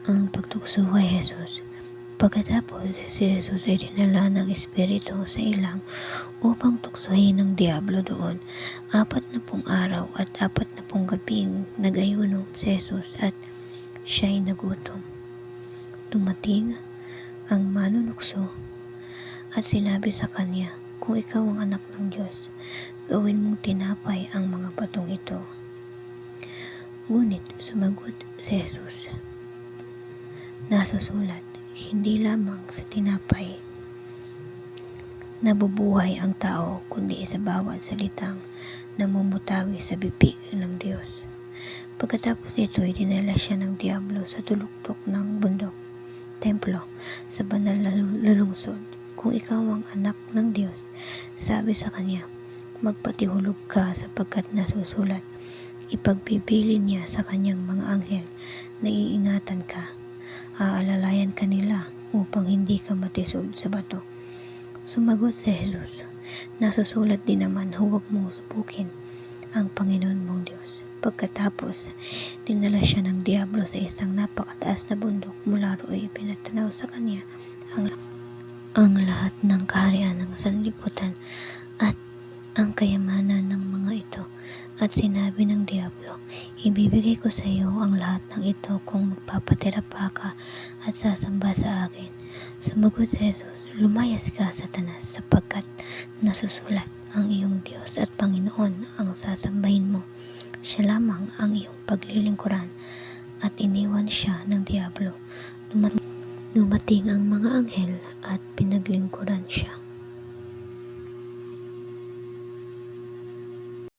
ang pagtukso kay Jesus. Pagkatapos, si Jesus ay dinala ng Espiritu sa ilang upang tuksohin ng Diablo doon. 40 araw at 40 gabing nag-ayuno si Jesus at siya'y nagutom. Dumating ang manunukso at sinabi sa kanya, "Kung ikaw ang anak ng Diyos, gawin mong tinapay ang mga batong ito." Ngunit sumagot si Jesus, "Nasusulat, hindi lamang sa tinapay nabubuhay ang tao, kundi sa bawat salitang namumutawi sa bibig ng Diyos." Pagkatapos nito ay dinala siya ng Diablo sa tuluktok ng bundok, templo, sa banal na lungsod. "Kung ikaw ang anak ng Diyos," sabi sa kanya, "magpatihulog ka sapagkat nasusulat, ipagbibilin niya sa kanyang mga anghel na iingatan ka. Aalalayan ka nila upang hindi ka matisod sa bato." Sumagot si Jesus, "Nasusulat din naman, huwag mong subukin ang Panginoon mong Diyos." Pagkatapos, dinala siya ng Diablo sa isang napakataas na bundok. Mula roon ipinatanaw sa kanya ang lahat ng kaharian ng sanlibutan at ang kayamanan ng mga ito. At sinabi ng Diablo, "Ibibigay ko sa iyo ang lahat ng ito kung magpapatira pa ka at sasamba sa akin." Sumagot si Jesus, "Lumayas ka, Satanas, sapagkat nasusulat, ang iyong Diyos at Panginoon ang sasambahin mo. Siya lamang ang iyong paglilingkuran." At iniwan siya ng Diablo. Dumating ang mga anghel at pinaglingkuran siya.